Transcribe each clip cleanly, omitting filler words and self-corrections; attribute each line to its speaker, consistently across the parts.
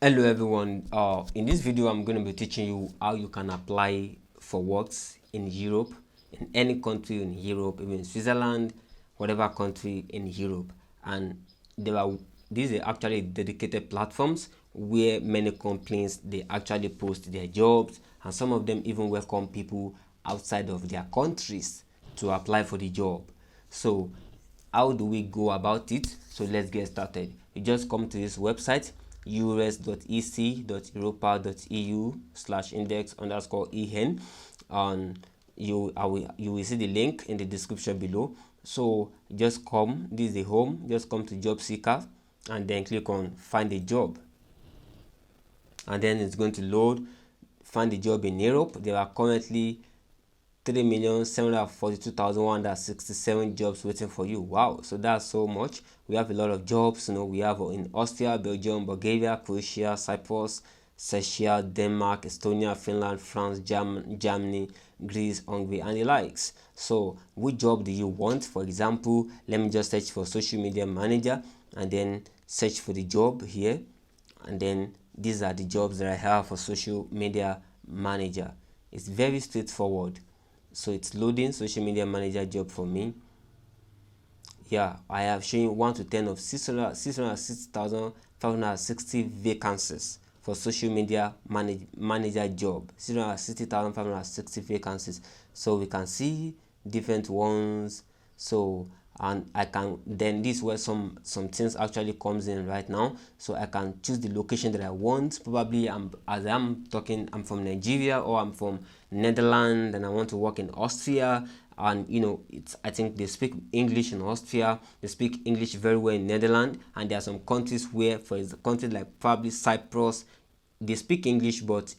Speaker 1: Hello everyone. In this video, I'm going to be teaching you how you can apply for works in Europe, in any country in Europe, even Switzerland, whatever country in Europe. And there are these are actually dedicated platforms where many companies they actually post their jobs, and some of them even welcome people outside of their countries to apply for the job. So how do we go about it? So let's get started. You just come to this website urs.ec.europa.eu/index_en, and you will see the link in the description below. So just come, this is the home, just come to job seeker and then click on find a job, and then it's going to load. Find a job in Europe. There are currently 3,742,167 jobs waiting for you. Wow, so that's so much. We have a lot of jobs. We have in Austria, Belgium, Bulgaria, Croatia, Cyprus, Czechia, Denmark, Estonia, Finland, France, Germany, Greece, Hungary, and the likes. So which job do you want? For example, let me just search for social media manager and then search for the job here, and then these are the jobs that I have for social media manager. It's very straightforward. So it's loading social media manager job for me. Yeah, I have shown 1 to 10 of 660,560 vacancies for social media manager job. 660,560 vacancies. So we can see different ones. So and I can then this is where some things actually comes in right now. So I can choose the location that I want. Probably as I'm talking, I'm from Nigeria or I'm from Netherlands and I want to work in Austria. And it's I think they speak English in Austria, they speak English very well in Netherlands, and there are some countries where, for example, countries like probably Cyprus, they speak English, but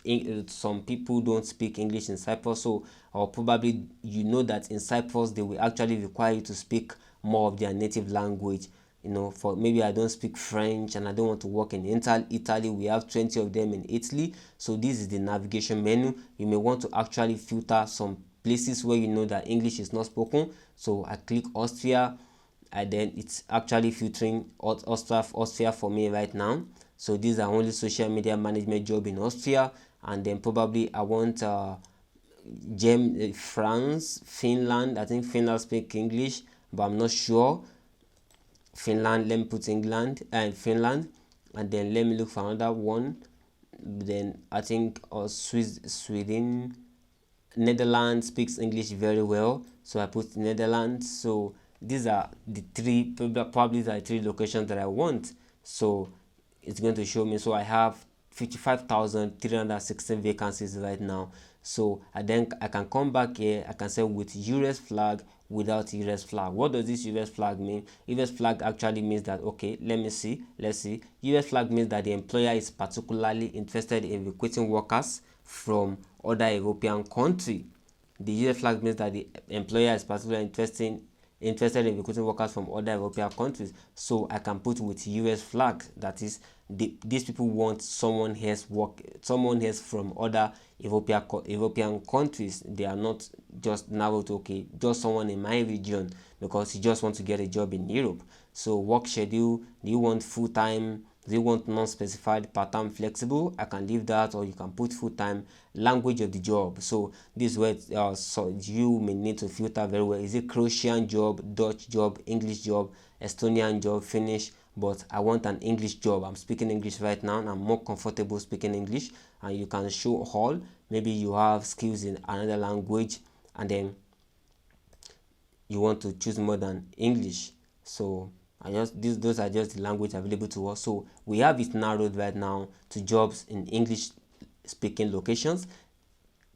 Speaker 1: some people don't speak English in Cyprus. So, or probably that in Cyprus they will actually require you to speak more of their native language. For maybe I don't speak French and I don't want to work in Italy. We have 20 of them in Italy. So this is the navigation menu. You may want to actually filter some places where you know that English is not spoken. So I click Austria, and then it's actually filtering Austria for me right now. So these are only social media management job in Austria, and then probably I want France, Finland. I think Finland speak English, but I'm not sure. Finland, let me put England and Finland, and then let me look for another one. Then I think Sweden. Netherlands speaks English very well, so I put Netherlands. So these are the three, probably the three locations that I want. So it's going to show me. So I have 55,316 vacancies right now. So I can come back here. I can say with US flag, without US flag. What does this US flag mean? US flag actually means that, okay, let's see. US flag means that the employer is particularly interested in recruiting workers from other European country. The US flag means that the employer is particularly interested in recruiting workers from other European countries. So I can put with US flag, that is, these people want someone else from other European countries. They are not just narrow to, okay, just someone in my region, because you just want to get a job in Europe. So work schedule, do you want full time? Do you want non-specified, part-time, flexible? I can leave that, or you can put full-time. Language of the job. So this is where so you may need to filter very well. Is it Croatian job, Dutch job, English job, Estonian job, Finnish? But I want an English job. I'm speaking English right now, and I'm more comfortable speaking English. And you can show all. Maybe you have skills in another language, and then you want to choose more than English. So those are just the language available to us. So we have it narrowed right now to jobs in English speaking locations.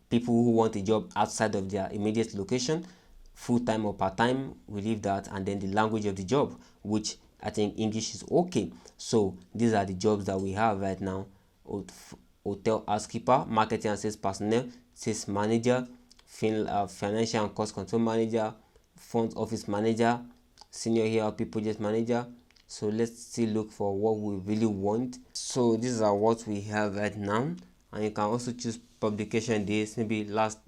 Speaker 1: People who want a job outside of their immediate location, full-time or part-time, we leave that. And then the language of the job, which I think English is okay. So these are the jobs that we have right now: hotel housekeeper, marketing and sales personnel, sales manager, financial and cost control manager, front office manager, senior ERP project manager. So let's still look for what we really want. So these are what we have right now, and you can also choose publication days, maybe last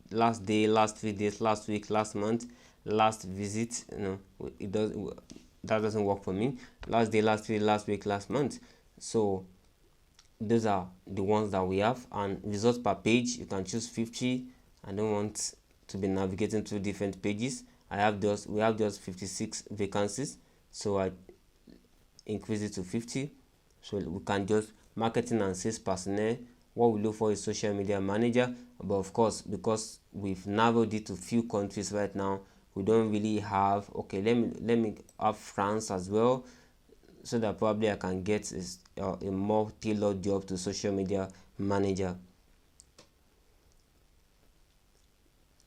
Speaker 1: day, last 3 days, last week, last month, last visit. It does that doesn't work for me. Last day, last week, last month. So those are the ones that we have. And results per page, you can choose 50. I don't want to be navigating through different pages. We have just 56 vacancies, so I increase it to 50. So we can just marketing and sales personnel. What we look for is social media manager, but of course, because we've narrowed it to few countries right now, we don't really have. Okay, let me have France as well, so that probably I can get a more tailored job to social media manager.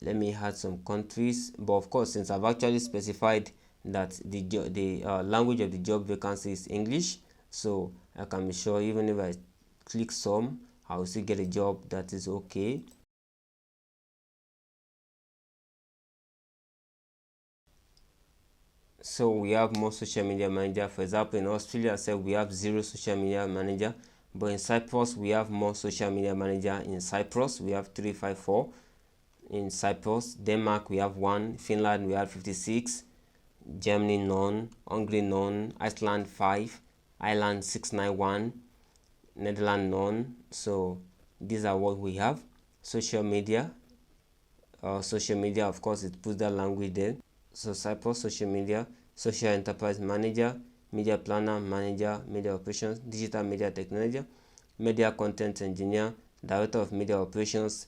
Speaker 1: Let me add some countries, but of course, since I've actually specified that the language of the job vacancy is English, so I can be sure even if I click some, I will still get a job that is okay. So we have more social media manager. For example, in Australia, I said we have 0 social media manager, but in Cyprus we have more social media manager. In Cyprus we have 354. In Cyprus, Denmark we have 1, Finland we have 56, Germany none, Hungary none, Iceland 5, Ireland 691, Netherlands none. So these are what we have. Social media, of course, it puts that language there. So Cyprus social media, social enterprise manager, media planner manager, media operations, digital media technology, media content engineer, director of media operations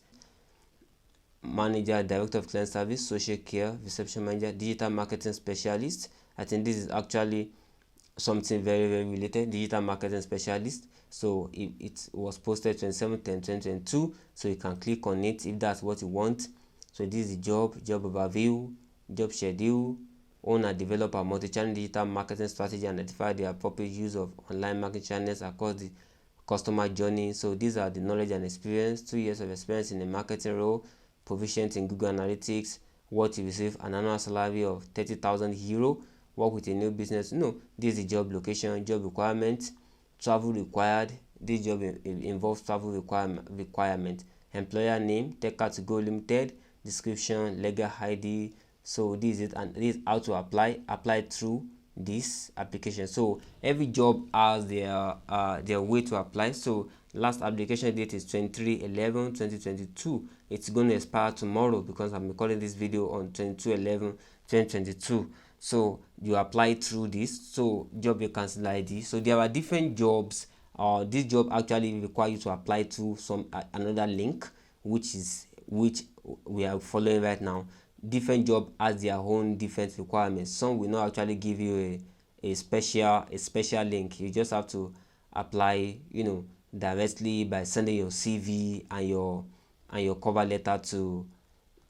Speaker 1: manager, director of client service, social care, reception manager, digital marketing specialist. I think this is actually something very related, digital marketing specialist. So it was posted 27/10/2022, so you can click on it if that's what you want. So this is the job overview, job schedule, own and develop a multi-channel digital marketing strategy and identify the appropriate use of online marketing channels across the customer journey. So these are the knowledge and experience: 2 years of experience in a marketing role, proficient in Google Analytics, what you receive an annual salary of 30,000 euro, work with a new business. This is the job location, job requirement, travel required. This job involves travel requirement. Employer name, Tech2Go Limited, description, legal ID. So this is it, and this is how to apply through this application. So every job has their way to apply. So last application date is 23/11/2022. It's going to expire tomorrow because I'm recording this video on 22/11/2022. So you apply through this. So job vacancy ID. So there are different jobs. This job actually requires you to apply to another link, which we are following right now. Different job has their own different requirements. Some will not actually give you a special link. You just have to apply, directly by sending your CV and your cover letter to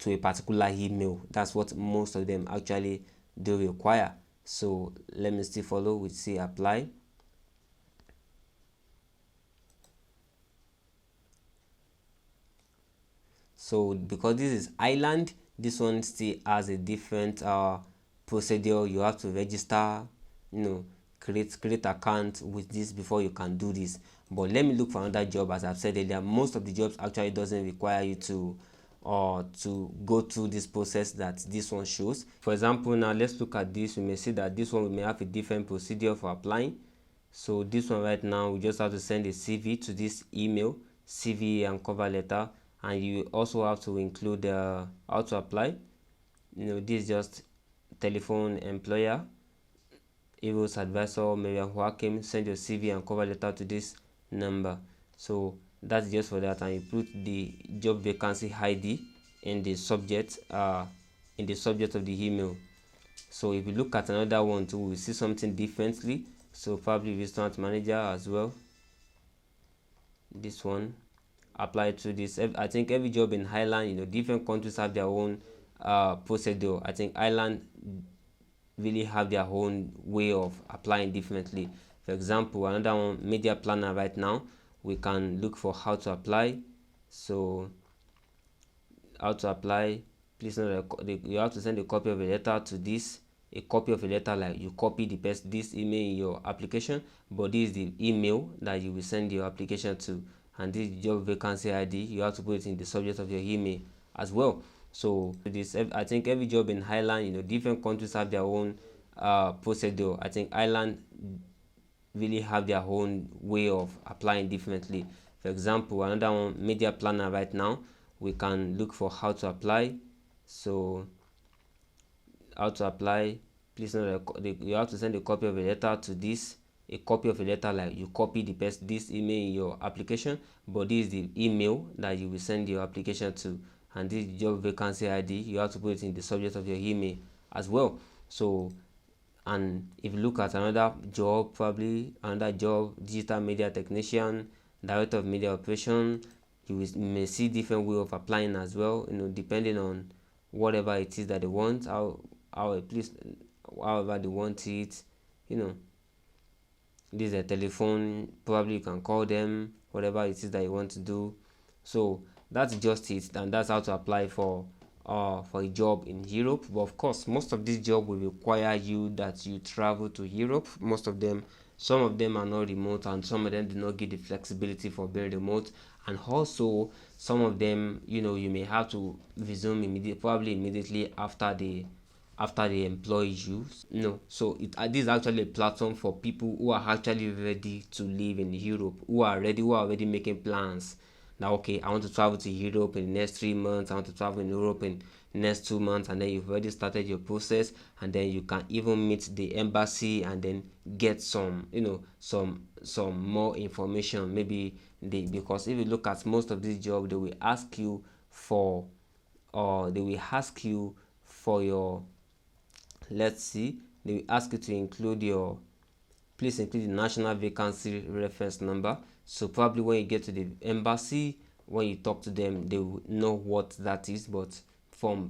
Speaker 1: a particular email. That's what most of them actually do require. So let me still follow with say apply. So because this is Ireland, this one still has a different procedure. You have to register, create account with this before you can do this. But let me look for another job. As I've said earlier, most of the jobs actually doesn't require you to go through this process that this one shows. For example, now let's look at this. We may see that this one we may have a different procedure for applying. So this one right now, we just have to send a CV to this email, CV and cover letter, and you also have to include how to apply. This is just telephone employer, Eros advisor, Miriam Joachim. Send your CV and cover letter to this number. So that's just for that, and you put the job vacancy ID in the subject of the email. So if you look at another one too, we see something differently. So probably restaurant manager as well. This one, apply to this. I think every job in Highland, different countries have their own procedure. I think Ireland really have their own way of applying differently. For example, another one, media planner. Right now we can look for how to apply. So how to apply, please note that you have to send a copy of a letter to this, a copy of a letter, like you copy this email in your application, but this is the email that you will send your application to, and this job vacancy ID, you have to put it in the subject of your email as well. So this, I think every job in Highland, different countries have their own procedure. I think Ireland really have their own way of applying differently. For example, another one, media planner. Right now we can look for how to apply. So how to apply, please note that you have to send a copy of a letter to this, a copy of a letter, like you copy the best this email in your application, but this is the email that you will send your application to, and this job vacancy ID, you have to put it in the subject of your email as well. So, and if you look at another job, probably another job, digital media technician, director of media operation, you may see different way of applying as well, depending on whatever it is that they want, how a place, however they want it, you know this is a telephone, probably you can call them, whatever it is that you want to do. So that's just it, and that's how to apply for a job in Europe. But of course, most of these jobs will require you that you travel to Europe. Most of them, some of them are not remote, and some of them do not give the flexibility for being remote. And also, some of them, you may have to resume probably immediately after they employ you. No, so this is actually a platform for people who are actually ready to live in Europe, who are already making plans. Now, okay, I want to travel to Europe in the next 3 months. I want to travel in Europe in the next 2 months, and then you've already started your process, and then you can even meet the embassy and then get some more information. Maybe because if you look at most of these jobs, they will ask you for, or they will ask you for your, let's see, they will ask you to include your, please include the national vacancy reference number. So probably when you get to the embassy, when you talk to them, they will know what that is. But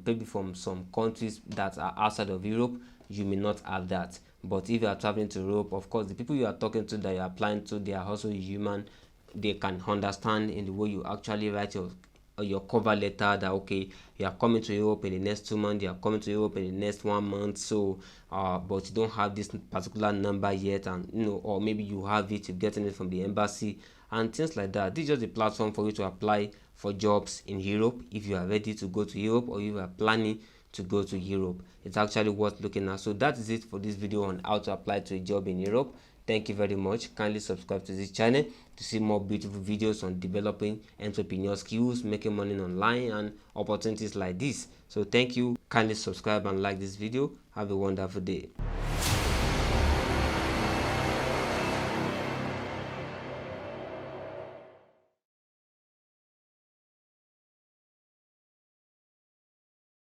Speaker 1: maybe from some countries that are outside of Europe, you may not have that. But if you are traveling to Europe, of course, the people you are talking to, that you are applying to, they are also human. They can understand in the way you actually write your cover letter, that okay, you are coming to Europe in the next 2 months, you are coming to Europe in the next 1 month. So but you don't have this particular number yet, and or maybe you have it, you're getting it from the embassy and things like that. This is just a platform for you to apply for jobs in Europe if you are ready to go to Europe, or if you are planning to go to Europe. It's actually worth looking at. So that is it for this video on how to apply to a job in Europe. Thank you very much. Kindly subscribe to this channel to see more beautiful videos on developing entrepreneur skills, making money online, and opportunities like this. So thank you. Kindly subscribe and like this video. Have a wonderful day.